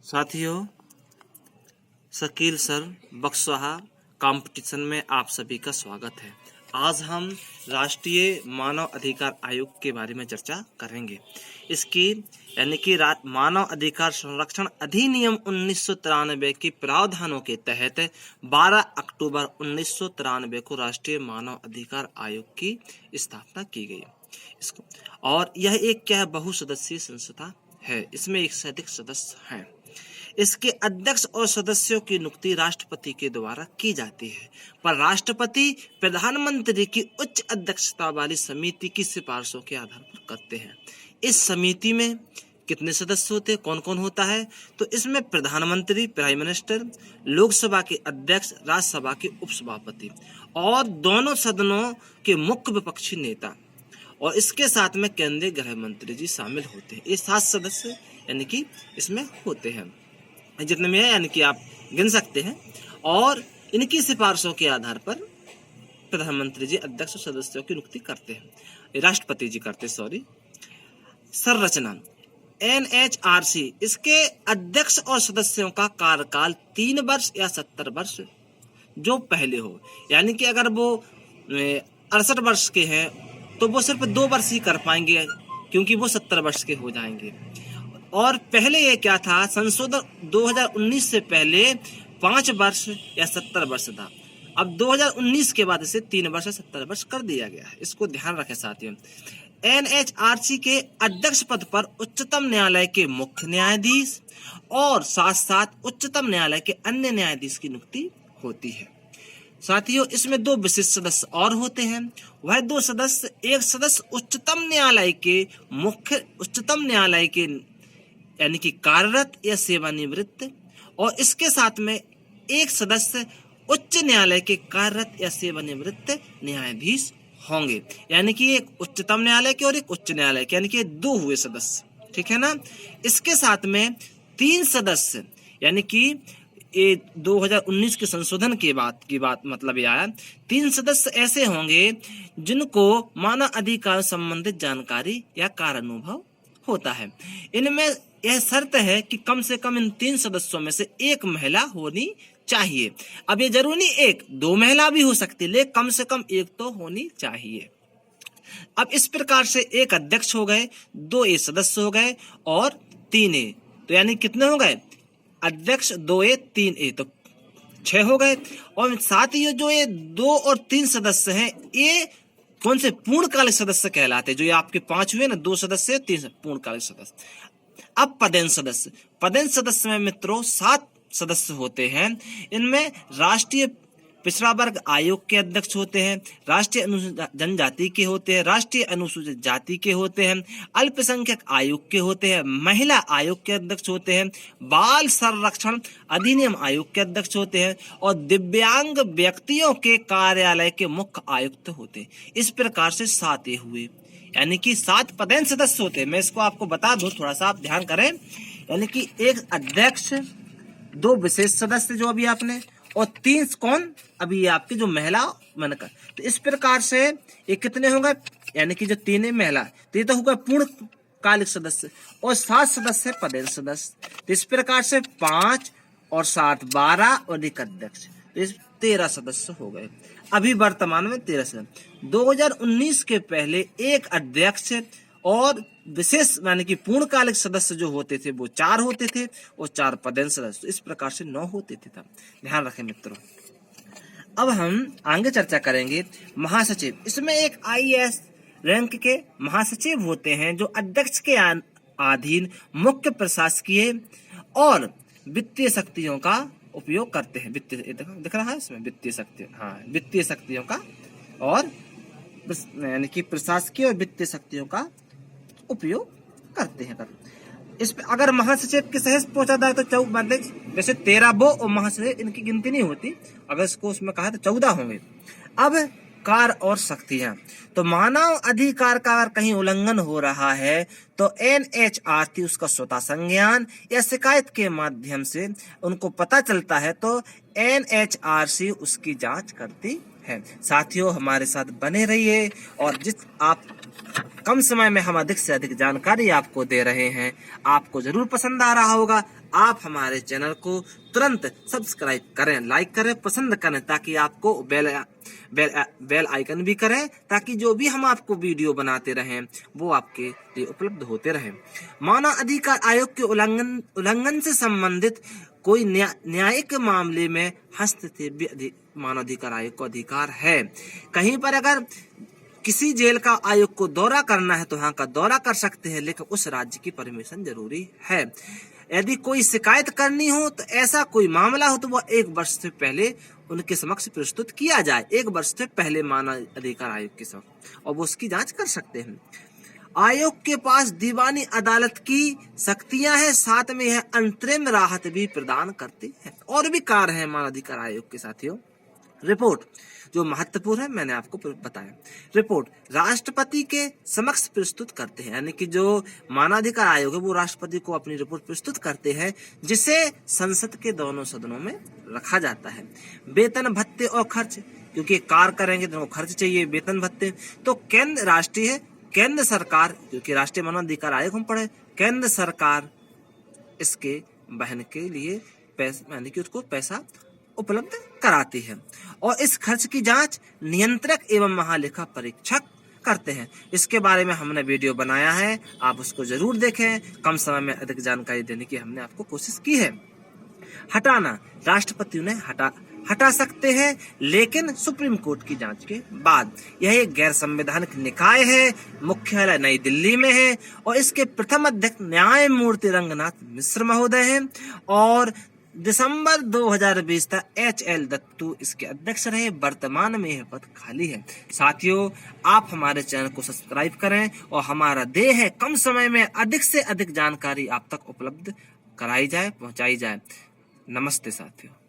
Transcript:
साथियों, Shakeel sir Buxwaha competition में आप सभी का स्वागत है। आज हम राष्ट्रीय मानव अधिकार आयोग के बारे में चर्चा करेंगे। इसकी यानी कि मानव अधिकार संरक्षण अधिनियम 1993 के प्रावधानों के तहत 12 अक्टूबर 1993 को राष्ट्रीय मानव अधिकार आयोग की स्थापना की गई। इसको और यह एक क्या है, बहुसदस्यीय संस्था है। इसमें 1 से अधिक सदस्य हैं। इसके अध्यक्ष और सदस्यों की नियुक्ति राष्ट्रपति के द्वारा की जाती है, पर राष्ट्रपति प्रधानमंत्री की उच्च अध्यक्षता वाली समिति की सिफारिशों के आधार पर करते हैं। इस समिति में कितने सदस्य होते हैं, कौन कौन होता है? तो इसमें प्रधानमंत्री, प्राइम मिनिस्टर, लोकसभा के अध्यक्ष, राज्यसभा के उपसभापति और दोनों सदनों के मुख्य विपक्षी नेता, और इसके साथ में केंद्रीय गृह मंत्री जी शामिल होते हैं। ये 7 सदस्य यानी कि इसमें होते हैं, जितने में है यानी कि आप गिन सकते हैं। और इनकी सिफारिशों के आधार पर प्रधानमंत्री जी अध्यक्ष और सदस्यों की नियुक्ति करते हैं, राष्ट्रपति जी करते हैं। संरचना NHRC, इसके अध्यक्ष और सदस्यों का कार्यकाल 3 वर्ष या 70 वर्ष जो पहले हो, यानी कि अगर वो 68 वर्ष के हैं तो वो सिर्फ 2 वर्ष ही कर पाएंगे, क्योंकि वो 70 वर्ष के हो जाएंगे। और पहले ये क्या था, संशोधन 2019 से पहले 5 वर्ष या 70 वर्ष था। अब 2019 के बाद इसे 3 वर्ष या 70 वर्ष कर दिया गया है। इसको ध्यान रखें साथियों। NHRC के अध्यक्ष पद पर उच्चतम न्यायालय के मुख्य न्यायाधीश और साथ साथ उच्चतम न्यायालय के अन्य न्यायाधीश की नियुक्ति होती है। साथियों, इसमें 2 विशिष्ट सदस्य और होते हैं। वह 2 सदस्य, एक सदस्य उच्चतम न्यायालय के यानी कि कार्यरत या सेवानिवृत्त, और इसके साथ में एक सदस्य उच्च न्यायालय के कार्यरत या सेवानिवृत्त न्यायाधीश होंगे। यानी कि एक उच्चतम न्यायालय के और एक उच्च न्यायालय के, यानी कि 2 हुए सदस्य, ठीक है ना। इसके साथ में 3 सदस्य, यानी कि ये 2019 के संशोधन की बात मतलब ये आया, 3 सदस्य ऐसे होंगे जिनको मानव अधिकार संबंधित जानकारी या कार्यानुभव होता है। इनमें यह शर्त है कि कम से कम इन 3 सदस्यों में से एक महिला होनी चाहिए। अब ये जरूरी नहीं 1-2 महिला भी हो सकती है, लेकिन कम से कम एक तो होनी चाहिए। अब इस प्रकार से एक अध्यक्ष हो गए, 2 ए सदस्य हो गए और 3 ए, तो यानी कितने हो गए? अध्यक्ष 2 ए 3 ए, तो 6 हो गए। और साथ ही जो ये 2 और 3 सदस्य हैं, ये कौन से पूर्णकालिक सदस्य कहलाते हैं? जो ये आपके 5 हुए ना, 2 सदस्य 3 पूर्णकालिक सदस्य। अब पदेन सदस्य में मित्रों 7 सदस्य होते हैं। इनमें राष्ट्रीय पिछड़ा वर्ग आयोग के अध्यक्ष होते हैं, राष्ट्रीय अनुसूचित जनजाति के होते हैं, राष्ट्रीय अनुसूचित जाति के होते हैं, अल्पसंख्यक आयोग के होते हैं, महिला आयोग के अध्यक्ष होते हैं, बाल संरक्षण अधिनियम आयोग के अध्यक्ष होते हैं, और दिव्यांग व्यक्तियों के कार्यालय के मुख्य आयुक्त होते हैं। इस प्रकार से 7 ये हुए, यानी कि 7 पदेन सदस्य होते हैं। मैं इसको आपको बता दूं, थोड़ा सा आप ध्यान करें। यानी कि एक अध्यक्ष, 2 विशेष सदस्य जो अभी आपने, और 3 कौन? अभी ये आपकी जो महिला मैंने कहा। तो इस प्रकार से ये कितने हो गए? यानी कि जो 3 है महिला, तो ये तो हो गए पूर्णकालिक सदस्य, और 7 सदस्य पदेन सदस्य। तो इस प्रकार से 5 और 7 12 और एक अध्यक्ष, तो 13 सदस्य हो गए। अभी वर्तमान में 13 सदस्य। 2019 के पहले एक अध्यक्ष और विशेष यानी कि पूर्णकालिक सदस्य जो होते थे वो 4 होते थे, और 4 पदेन सदस्य। इस प्रकार से 9 होते थे तब। ध्यान रखें मित्रों। अब हम आगे चर्चा करेंगे महासचिव। इसमें एक IAS रैंक के महासचिव होते हैं, जो अध्यक्ष के अधीन मुख्य प्रशासकीय और वित्तीय शक्तियों का उपयोग करते हैं। वित्तीय दिख रहा है इसमें, वित्तीय शक्ति, हाँ, वित्तीय शक्तियों का और यानी कि प्रशासकीय और वित्तीय शक्तियों का उपयोग करते हैं। इस पे अगर महासचिव के सहज पहुंचा जाए तो 14, जैसे 13 वो और महासचिव, इनकी गिनती नहीं होती। अगर इसको उसमें कहा तो 14 होंगे। अब कार्य और शक्तियां, तो मानव अधिकार का अगर कहीं उल्लंघन हो रहा है तो NHRC उसका स्वतः संज्ञान या शिकायत के माध्यम से उनको पता चलता है, तो NHRC उसकी जांच करती है। साथियों, हमारे साथ बने रहिए, और जिस आप कम समय में हम अधिक से अधिक जानकारी आपको दे रहे हैं, आपको जरूर पसंद आ रहा होगा। आप हमारे चैनल को तुरंत सब्सक्राइब करें, लाइक करें, पसंद करें, ताकि आपको बेल आइकन भी करें, ताकि जो भी हम आपको वीडियो बनाते रहें वो आपके लिए उपलब्ध होते रहें। मानव अधिकार आयोग के उल्लंघन से संबंधित कोई न्यायिक मामले में हस्तक्षेप भी मानव अधिकार आयोग को अधिकार है। कहीं पर अगर किसी जेल का आयोग को दौरा करना है तो वहां का दौरा कर सकते हैं, लेकिन उस राज्य की परमिशन जरूरी है। यदि कोई शिकायत करनी हो तो ऐसा कोई मामला हो तो वह 1 वर्ष से पहले उनके समक्ष प्रस्तुत किया जाए, 1 वर्ष से पहले मानव अधिकार आयोग के समक्ष, और वो उसकी जांच कर सकते हैं। आयोग के पास दीवानी अदालत की शक्तियां हैं, साथ में यह अंतरिम राहत भी प्रदान करती है। और भी कार्य है मानव अधिकार आयोग के साथियों। रिपोर्ट जो महत्वपूर्ण है मैंने आपको बताया। रिपोर्ट राष्ट्रपति के समक्ष प्रस्तुत करते हैं, यानी कि जो मानवाधिकार आयोग है वो राष्ट्रपति को अपनी रिपोर्ट प्रस्तुत करते हैं, जिसे संसद के दोनों सदनों में रखा जाता है। वेतन भत्ते और खर्च, क्योंकि कार्य करेंगे तो खर्च चाहिए, वेतन भत्ते। तो केंद्र राष्ट्रीय है, केंद्र सरकार, क्योंकि राष्ट्रीय मानवाधिकार आयोग हम पढ़े, केंद्र सरकार इसके बहन के लिए पैसा, यानी कि उसको पैसा उपलब्ध कराती है। और इस खर्च की जांच नियंत्रक एवं महालेखा परीक्षक करते हैं। इसके बारे में हमने वीडियो बनाया है, आप उसको जरूर देखें। कम समय में अधिक जानकारी देने की हमने आपको कोशिश की है। हटाना, राष्ट्रपति उन्हें हटा सकते हैं, लेकिन सुप्रीम कोर्ट की जांच के बाद। यह एक गैर संवैधानिक निकाय है, मुख्यालय नई दिल्ली में है, और इसके प्रथम अध्यक्ष न्यायमूर्ति रंगनाथ मिश्र महोदय हैं, और दिसंबर 2020 तक HL दत्तू इसके अध्यक्ष रहे। वर्तमान में यह पद खाली है। साथियों, आप हमारे चैनल को सब्सक्राइब करें, और हमारा ध्येय है कम समय में अधिक से अधिक जानकारी आप तक उपलब्ध कराई जाए, पहुंचाई जाए। नमस्ते साथियों।